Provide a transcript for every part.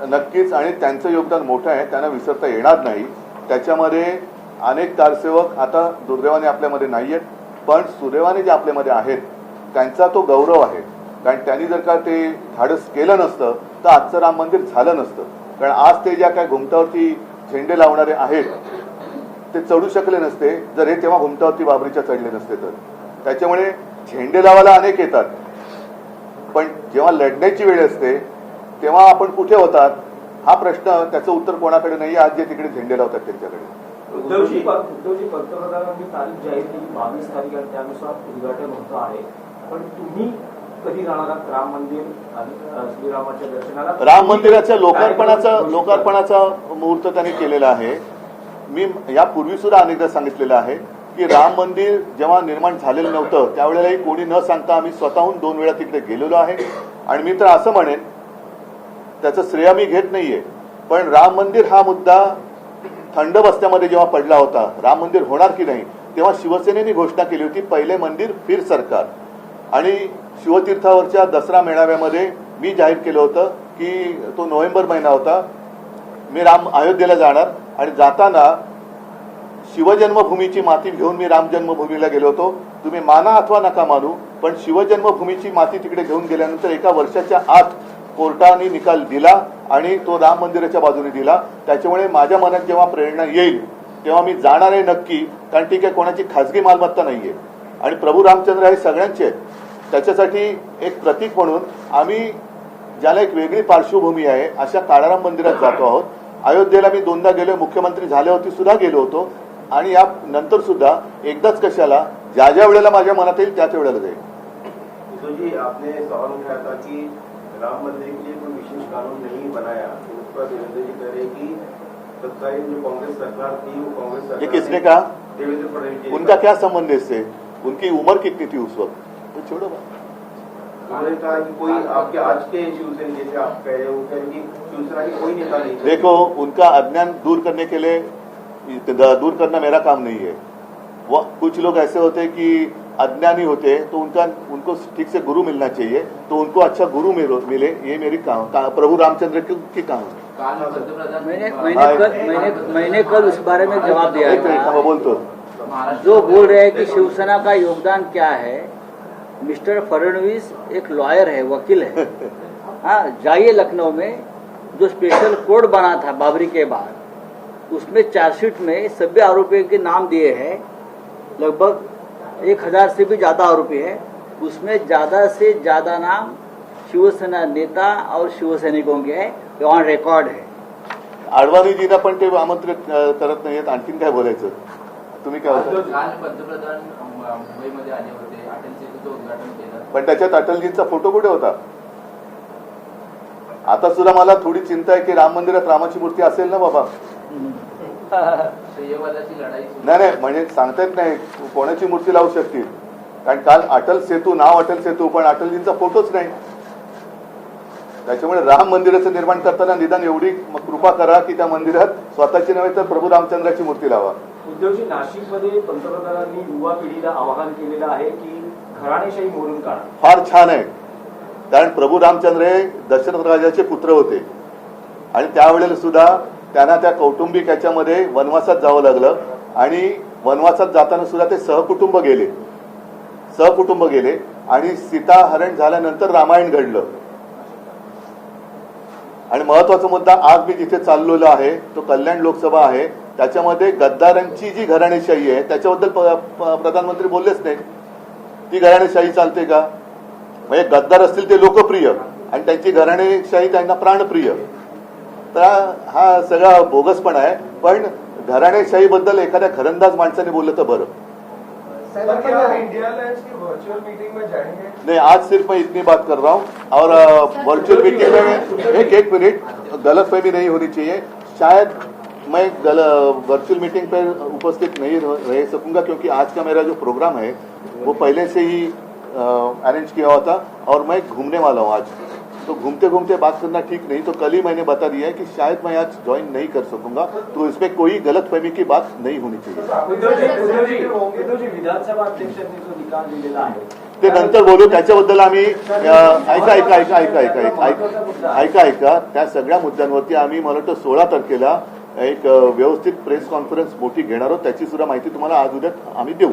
नक्कीच, आणि त्यांचं योगदान मोठं आहे, त्यांना विसरता येणार नाही. त्याच्यामध्ये अनेक कारसेवक आता दुर्दैवाने आपल्यामध्ये नाही आहेत, पण सुदैवाने जे आपल्यामध्ये आहेत त्यांचा तो गौरव आहे. कारण त्यांनी जर का ते धाडस केलं नसतं तर आजचं राम मंदिर झालं नसतं. कारण आज ते ज्या काय घुमटावरती झेंडे लावणारे आहेत ते चढू शकले नसते जर हे तेव्हा घुमटावरती बाबरीच्या चढले नसते तर. त्याच्यामुळे झेंडे लावायला अनेक येतात, पण जेव्हा लढण्याची वेळ असते तेव्हा आपण कुठे होतात हा प्रश्न, त्याचं उत्तर कोणाकडे नाही. आज जे तिकडे झेंडे लावतात त्यांच्याकडे. उद्धवजी पंतप्रधानांनी तारीख जाहीर केली 22 तारीख आणि त्यानुसार उद्घाटन होतं आहे, पण तुम्ही कधी जाणार आहात राम मंदिर आणि श्रीरामाच्या दर्शनाला? राम मंदिराच्या लोकार्पणाचा मुहूर्त त्यांनी केलेला आहे. मी यापूर्वी सुद्धा अनेकदा सांगितलेलं आहे की राम मंदिर जेव्हा निर्माण झालेलं नव्हतं त्यावेळेलाही कोणी न सांगता आम्ही स्वतःहून 2 वेळा तिकडे गेलेलो आहे. आणि मी तर असं म्हणेन, त्याचं श्रेय मी घेत नाहीये, पण राम मंदिर हा मुद्दा थंड बस्त्यामध्ये जेव्हा पडला होता, राम मंदिर होणार की नाही, तेव्हा शिवसेनेने घोषणा केली होती पहिले मंदिर फिर सरकार. आणि शिवतीर्थावरच्या दसरा मेळाव्यामध्ये मी जाहीर केलं होतं की तो नोव्हेंबर महिना होता, मी अयोध्येला जाणार आणि जाताना शिवजन्मभूमीची माती घेऊन मी राम जन्मभूमीला गेलो होतो. तुम्ही माना अथवा नका मानू, पण शिवजन्मभूमीची माती तिकडे घेऊन गेल्यानंतर 1 वर्षाच्या आत कोर्टाने निकाल दिला आणि तो राम मंदिराच्या बाजूने दिला. त्याच्यामुळे माझ्या मनात जेव्हा प्रेरणा येईल तेव्हा मी जाणार आहे नक्की, कारण ती काही कोणाची खाजगी मालमत्ता नाहीये आणि प्रभू रामचंद्र हे सगळ्यांचे आहेत. त्याच्यासाठी एक प्रतीक म्हणून आम्ही ज्याला एक वेगळी पार्श्वभूमी आहे अशा काळाराम मंदिरात जातो आहोत. अयोध्येला मी 2दा गेलो, मुख्यमंत्री झाल्यावरती सुद्धा गेलो होतो आणि या नंतर सुद्धा एकदाच कशाला, ज्या ज्या वेळेला माझ्या मनात येईल त्याच वेळेला जाईल. जी आपने सवाल उठाया था कि राम मंदिर के लिए कोई विशेष कानून नहीं बनाया, उस पर देवेंद्र जी कह रहे कि तत्कालीन जो कांग्रेस सरकार थी वो कांग्रेस सरकार, ये किसने कहा? देवेंद्र फडणवीस जी। उनका क्या संबंध है इससे? उनकी उम्र कितनी थी उस वक्त? तो छोड़ो बात. उन्होंने कहा कि कोई आपके आज के शिवसेना जैसे आप कह रहे हो कि शिवसेना की कोई नेता नहीं। देखो, उनका अज्ञान दूर करने के लिए दूर करना मेरा काम नहीं है. वो कुछ लोग ऐसे होते हैं कि अज्ञानी होते हैं, तो उनको ठीक से गुरु मिलना चाहिए, तो उनको अच्छा गुरु मिले, ये मेरी काम, प्रभु रामचंद्र की काम है. मैंने कल इस बारे में जवाब दिया था. बोलतो जो बोल रहे हैं कि शिवसेना का योगदान क्या है, मिस्टर फडणवीस एक लॉयर है, वकील है. हाँ, जाइए लखनऊ में जो स्पेशल कोर्ट बना था बाबरी के बाद, उसमें चार्जशीट में सभी आरोपियों के नाम दिए हैं. लगभग 1000 से भी ज्यादा आरोपी है. उसमें ज्यादा से ज्यादा नाम शिवसेना नेता और शिवसैनिकों के है, ऑन रेकॉर्ड है. अडवाणीजींना पण ते आमंत्रित करत नाहीत. आणखीन काय बोलायचं? तुम्ही काय बोलता? पंतप्रधान मुंबईमध्ये आले होते, अटल सेतूचं उद्घाटन केलं, पण त्याच्यात अटलजींचा फोटो कुठे होता? आता सुद्धा मला थोडी चिंता आहे की राम मंदिरात रामाची मूर्ती असेल ना बाबा. श्रेयवादाची लढाई नाही, म्हणजे सांगता येत नाही कोणाची मूर्ती लावू शकतील. कारण काल अटल सेतू, नाव अटल सेतू, पण अटलजींचा फोटोच नाही. त्याच्यामुळे राम मंदिराचं निर्माण करताना निदान एवढी कृपा करा की त्या मंदिरात स्वतःची नव्हे तर प्रभू रामचंद्राची मूर्ती लावा. उद्धवजी, नाशिकमध्ये पंतप्रधानांनी युवा पिढीला आवाहन केलेलं आहे की घराणेशाही मोडून काढा. फार छान आहे, कारण प्रभू रामचंद्र हे दशरथ राजाचे पुत्र होते आणि त्यावेळेला सुद्धा त्यांना त्या कौटुंबिक याच्यामध्ये वनवासात जावं लागलं आणि वनवासात जाताना सुद्धा ते सहकुटुंब गेले आणि सीता हरण झाल्यानंतर रामायण घडलं. आणि महत्वाचा मुद्दा, आज मी जिथे चाललेलो आहे तो कल्याण लोकसभा आहे, त्याच्यामध्ये गद्दारांची जी घराणेशाही आहे त्याच्याबद्दल प्रधानमंत्री बोललेच नाही. ती घराणेशाही चालते का? म्हणजे गद्दार असतील ते लोकप्रिय आणि त्यांची घराणेशाही त्यांना प्राणप्रिय. तर हा सगळा बोगसपणा आहे. पण घराणेशाहीबद्दल एखाद्या खरंदाज माणसाने बोललं तर बरं. इंडिया लाइन्स की वर्चुअल मीटिंग में जाएंगे? नहीं, आज सिर्फ मैं इतनी बात कर रहा हूँ. और वर्चुअल मीटिंग में एक मिनट, गलतफहमी नहीं होनी चाहिए. शायद मैं वर्चुअल मीटिंग पर उपस्थित नहीं रह सकूंगा क्योंकि आज का मेरा जो प्रोग्राम है वो पहले से ही अरेंज किया हुआ था और मैं घूमने वाला हूँ आज. तो घूमते घूमते बात करना ठीक नहीं. तो कल ही मैंने बता दिया है कि शायद मैं आज ज्वाइन नहीं कर सकूंगा. तो इसमें कोई गलतफहमी की बात नहीं होनी चाहिए. उद्धवजी, विधानसभा अध्यक्षांनी जो निकाल दिलेला आहे ते नंतर बोलू. त्याच्याबद्दल आम्ही ऐका त्या सगळ्या मुद्द्यांवरती आम्ही मला वाटतं 16 तारखेला एक व्यवस्थित प्रेस कॉन्फरन्स मोठी घेणार आहोत. त्याची सुद्धा माहिती तुम्हाला आज उद्या आम्ही देऊ.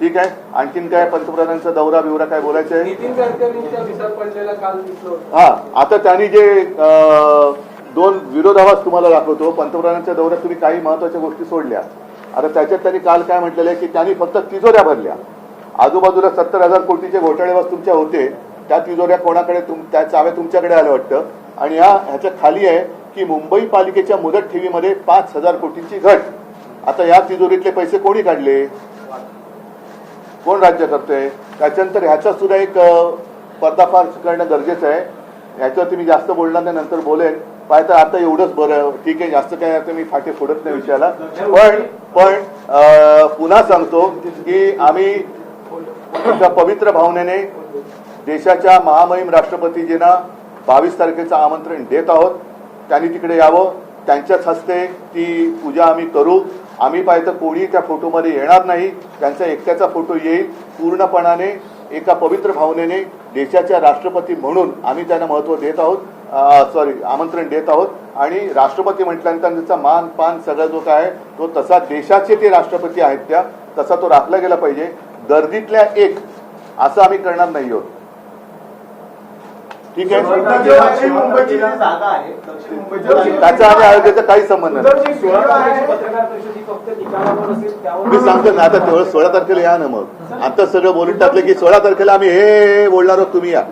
ठीक आहे. आणखीन काय पंतप्रधानांचा दौरा बिवरा काय बोलायचं आहे? नितीन गडकरींच्या विचार पडलेला काल दिसलो. हा, आता त्यांनी जे 2 विरोधाभास तुम्हाला दाखवतो. पंतप्रधानांच्या दौऱ्यात तुम्ही काही महत्वाच्या गोष्टी सोडल्या. आता त्याच्यात त्यांनी काल काय म्हटलेलं आहे की त्यांनी फक्त तिजोऱ्या भरल्या. आजूबाजूला 70,000 कोटीचे घोटाळेबाज तुमच्या होते, त्या तिजोऱ्या कोणाकडे, त्या चाव्या तुमच्याकडे आल्या वाटतं. आणि ह्याच्या खाली आहे की मुंबई पालिकेच्या मुदत ठेवीमध्ये 5,000 कोटींची घट. आता या तिजोरीतले पैसे कोणी काढले, कोण राज्य करतोय? त्याच्यानंतर ह्याचा सुद्धा एक पर्दाफाश करणं गरजेचं आहे. ह्याच्यावरती मी जास्त बोलणार नाही, नंतर बोलेन. पाहता आता एवढंच बरं, ठीक आहे. जास्त काय आता मी फाटे फोडत नाही विषयाला. पण पुन्हा सांगतो की आम्ही एका पवित्र भावनेने देशाच्या महामहिम राष्ट्रपतीजींना 22 तारखेचं आमंत्रण देत आहोत. त्यांनी तिकडे यावं. त्यांच्याच हस्ते ती पूजा आम्ही करू. आम्ही पाहिजे कोणी त्या फोटोमध्ये येणार नाही. त्यांचा एकट्याचा फोटो येईल. पूर्णपणाने एका पवित्र भावनेने देशाच्या राष्ट्रपती म्हणून आम्ही त्यांना महत्त्व देत आहोत, आमंत्रण देत आहोत. आणि राष्ट्रपती म्हटल्यानंतर त्यांचा मान पान सगळं जो काय आहे तो तसा देशाचे ते राष्ट्रपती आहेत त्या तसा तो राखला गेला पाहिजे. गर्दीतल्या एक असं आम्ही करणार नाही आहोत. ठीक आहे. मुंबईची जागा आहे दक्षिण मुंबईची. त्याचा आणि आयोगाचा काही संबंध नाही. 16 तारखेची पत्रकार परिषद ही फक्त निकालावर असेल, त्यावर मी सांगतो ना, आता तेवढं 16 तारखेला या ना. मग आता सगळं बोलून टाकलं की 16 तारखेला आम्ही हे बोलणार आहोत, तुम्ही या.